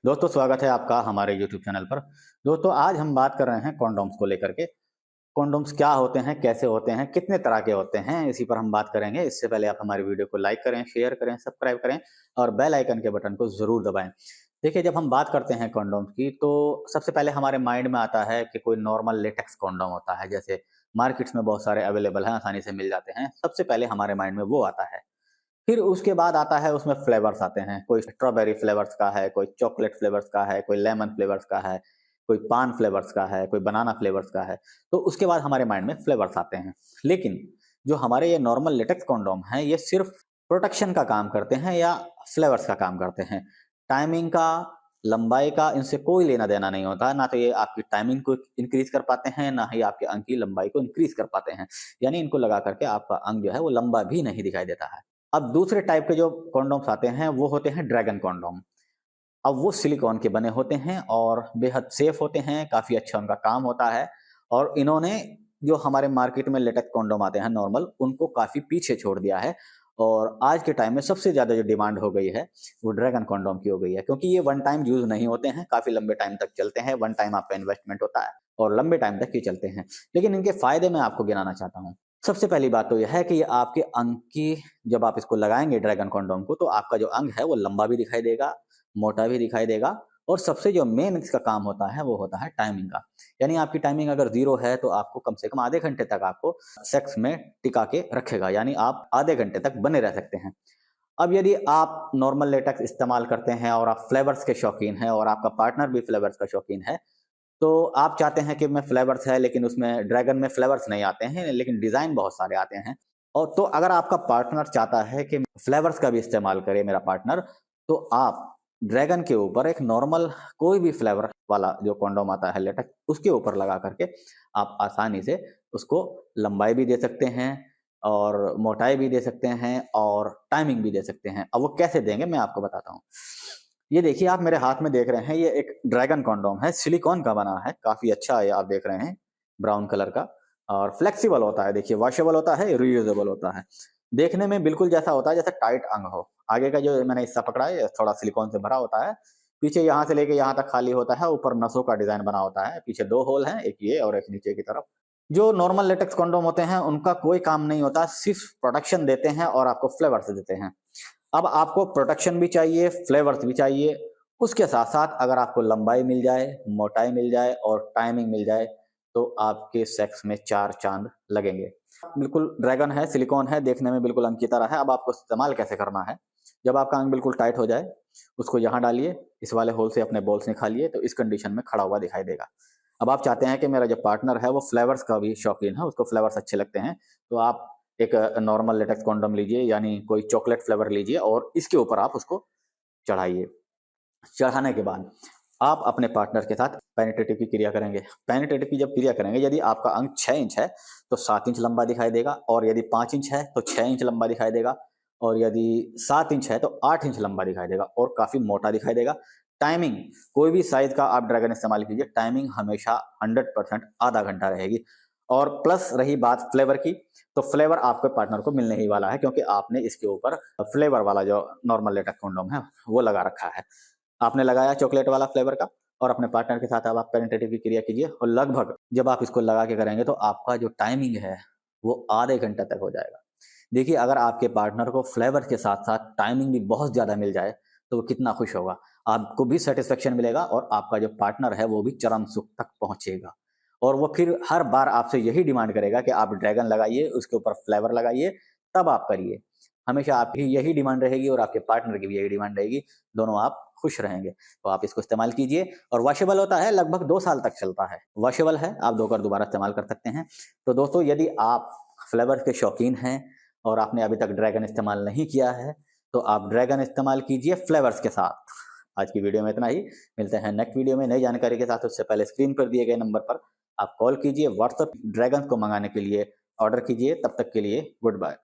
दोस्तों स्वागत है आपका हमारे YouTube चैनल पर। दोस्तों आज हम बात कर रहे हैं कॉन्डोम्स को लेकर के। कॉन्डोम्स क्या होते हैं, कैसे होते हैं, कितने तरह के होते हैं, इसी पर हम बात करेंगे। इससे पहले आप हमारी वीडियो को लाइक करें, शेयर करें, सब्सक्राइब करें और बेल आइकन के बटन को ज़रूर दबाएं। देखिए, जब हम बात करते हैं कॉन्डोम्स की तो सबसे पहले हमारे माइंड में आता है कि कोई नॉर्मल लेटेक्स कॉन्डोम होता है, जैसे मार्केट्स में बहुत सारे अवेलेबल हैं, आसानी से मिल जाते हैं। सबसे पहले हमारे माइंड में वो आता है। फिर उसके बाद आता है, उसमें फ्लेवर्स आते हैं। कोई स्ट्रॉबेरी फ्लेवर्स का है, कोई चॉकलेट फ्लेवर्स का है, कोई लेमन फ्लेवर्स का है, कोई पान फ्लेवर्स का है, कोई बनाना फ्लेवर्स का है। तो उसके बाद हमारे माइंड में फ्लेवर्स आते हैं। लेकिन जो हमारे ये नॉर्मल लेटेक्स कॉन्डोम हैं, ये सिर्फ प्रोटेक्शन का काम करते हैं या फ्लेवर्स का काम करते हैं। टाइमिंग का, लंबाई का इनसे कोई लेना देना नहीं होता। ना तो ये आपकी टाइमिंग को इंक्रीज कर पाते हैं, ना ही आपके अंग की लंबाई को इंक्रीज कर पाते हैं। यानी इनको लगा करके आपका अंग जो है वो लंबा भी नहीं दिखाई देता है। अब दूसरे टाइप के जो कॉन्डोम्स आते हैं वो होते हैं ड्रैगन कॉन्डोम। अब वो सिलिकॉन के बने होते हैं और बेहद सेफ होते हैं, काफ़ी अच्छा उनका काम होता है। और इन्होंने जो हमारे मार्केट में लेटेक्स कॉन्डोम आते हैं नॉर्मल, उनको काफ़ी पीछे छोड़ दिया है। और आज के टाइम में सबसे ज़्यादा जो डिमांड हो गई है वो ड्रैगन कॉन्डोम की हो गई है, क्योंकि ये वन टाइम यूज़ नहीं होते हैं, काफ़ी लंबे टाइम तक चलते हैं। वन टाइम आपका इन्वेस्टमेंट होता है और लंबे टाइम तक ये चलते हैं। लेकिन इनके फ़ायदे मैं आपको गिनाना चाहता हूँ। सबसे पहली बात तो यह है कि ये आपके अंग की, जब आप इसको लगाएंगे ड्रैगन कॉन्डोम को, तो आपका जो अंग है वो लंबा भी दिखाई देगा, मोटा भी दिखाई देगा। और सबसे जो मेन इसका काम होता है वो होता है टाइमिंग का। यानी आपकी टाइमिंग अगर 0 है तो आपको कम से कम आधे घंटे तक आपको सेक्स में टिका के रखेगा, यानी आप आधे घंटे तक बने रह सकते हैं। अब यदि आप नॉर्मल लेटेक्स इस्तेमाल करते हैं और आप फ्लेवर्स के शौकीन हैं और आपका पार्टनर भी फ्लेवर्स का शौकीन है, तो आप चाहते हैं कि मैं फ्लेवर्स है लेकिन उसमें ड्रैगन में फ्लेवर्स नहीं आते हैं, लेकिन डिज़ाइन बहुत सारे आते हैं। और तो अगर आपका पार्टनर चाहता है कि फ्लेवर्स का भी इस्तेमाल करे मेरा पार्टनर, तो आप ड्रैगन के ऊपर एक नॉर्मल कोई भी फ्लेवर वाला जो कॉन्डोम आता है लेटेक्स, उसके ऊपर लगा करके आप आसानी से उसको लंबाई भी दे सकते हैं और मोटाई भी दे सकते हैं और टाइमिंग भी दे सकते हैं। अब वो कैसे देंगे मैं आपको बताता हूँ। ये देखिए, आप मेरे हाथ में देख रहे हैं, ये एक ड्रैगन कॉन्डोम है, सिलिकॉन का बना है, काफ़ी अच्छा है, आप देख रहे हैं, ब्राउन कलर का। और फ्लेक्सिबल होता है, देखिए वॉशेबल होता है, रीयूजेबल होता है। देखने में बिल्कुल जैसा होता है जैसे टाइट अंग हो। आगे का जो मैंने हिस्सा पकड़ा है, ये थोड़ा सिलिकॉन से भरा होता है। पीछे यहाँ से लेके यहाँ तक खाली होता है, ऊपर नसों का डिज़ाइन बना होता है। पीछे 2 होल हैं, एक ये और एक नीचे की तरफ। जो नॉर्मल लेटेक्स कॉन्डोम होते हैं, उनका कोई काम नहीं होता, सिर्फ प्रोटेक्शन देते हैं और आपको फ्लेवर्स देते हैं। अब आपको प्रोटेक्शन भी चाहिए, फ्लेवर्स भी चाहिए, उसके साथ-साथ अगर आपको लंबाई मिल जाए, मोटाई मिल जाए और टाइमिंग मिल जाए, तो आपके सेक्स में 4 चाँद लगेंगे। बिल्कुल ड्रैगन है, सिलिकॉन है, देखने में बिल्कुल अंग की तरह है। अब आपको इस्तेमाल कैसे करना है, जब आपका अंग बिल्कुल टाइट हो जाए, उसको यहाँ डालिए, इस वाले होल से अपने बॉल्स निकालिए, तो इस कंडीशन में खड़ा हुआ दिखाई देगा। अब आप चाहते हैं कि मेरा जो पार्टनर है वो फ्लेवर्स का भी शौकीन है, उसको फ्लेवर्स अच्छे लगते हैं, तो आप एक नॉर्मल लेटेक्स कॉन्डोम लीजिए, यानी कोई चॉकलेट फ्लेवर लीजिए और इसके ऊपर आप उसको चढ़ाइए। चढ़ाने के बाद आप अपने पार्टनर के साथ पेनिट्रेटिव की क्रिया करेंगे। पेनिट्रेटिव की जब क्रिया करेंगे, यदि आपका अंग 6 इंच है तो 7 इंच लंबा दिखाई देगा, और यदि 5 इंच है तो 6 इंच लंबा दिखाई देगा, और यदि 7 इंच है तो 8 इंच लंबा दिखाई देगा और काफ़ी मोटा दिखाई देगा। टाइमिंग, कोई भी साइज़ का आप ड्रैगन इस्तेमाल कीजिए, टाइमिंग हमेशा 100% आधा घंटा रहेगी। और प्लस रही बात फ्लेवर की, तो फ्लेवर आपके पार्टनर को मिलने ही वाला है, क्योंकि आपने इसके ऊपर फ्लेवर वाला जो नॉर्मल लेटेक्स कंडोम है वो लगा रखा है। आपने लगाया चॉकलेट वाला फ्लेवर का, और अपने पार्टनर के साथ अब आप पेनिट्रेटिव की क्रिया कीजिए, और लगभग जब आप इसको लगा के करेंगे तो आपका जो टाइमिंग है वो आधे घंटे तक हो जाएगा। देखिए, अगर आपके पार्टनर को फ्लेवर के साथ-साथ टाइमिंग भी बहुत ज़्यादा मिल जाए, तो वो कितना खुश होगा। आपको भी सैटिस्फैक्शन मिलेगा और आपका जो पार्टनर है वो भी चरम सुख तक पहुँचेगा। और वो फिर हर बार आपसे यही डिमांड करेगा कि आप ड्रैगन लगाइए, उसके ऊपर फ्लेवर लगाइए, तब आप करिए। हमेशा आपकी यही डिमांड रहेगी और आपके पार्टनर की भी यही डिमांड रहेगी, दोनों आप खुश रहेंगे। तो आप इसको इस्तेमाल कीजिए, और वॉशेबल होता है, लगभग 2 साल तक चलता है। वॉशेबल है, आप धोकर दोबारा इस्तेमाल कर सकते हैं। तो दोस्तों, यदि आप फ्लेवर के शौकीन हैं और आपने अभी तक ड्रैगन इस्तेमाल नहीं किया है, तो आप ड्रैगन इस्तेमाल कीजिए फ्लेवर्स के साथ। आज की वीडियो में इतना ही। मिलते हैं नेक्स्ट वीडियो में नई जानकारी के साथ। उससे पहले स्क्रीन पर दिए गए नंबर पर आप कॉल कीजिए, व्हाट्सएप ड्रैगन को मंगाने के लिए ऑर्डर कीजिए। तब तक के लिए गुड बाय।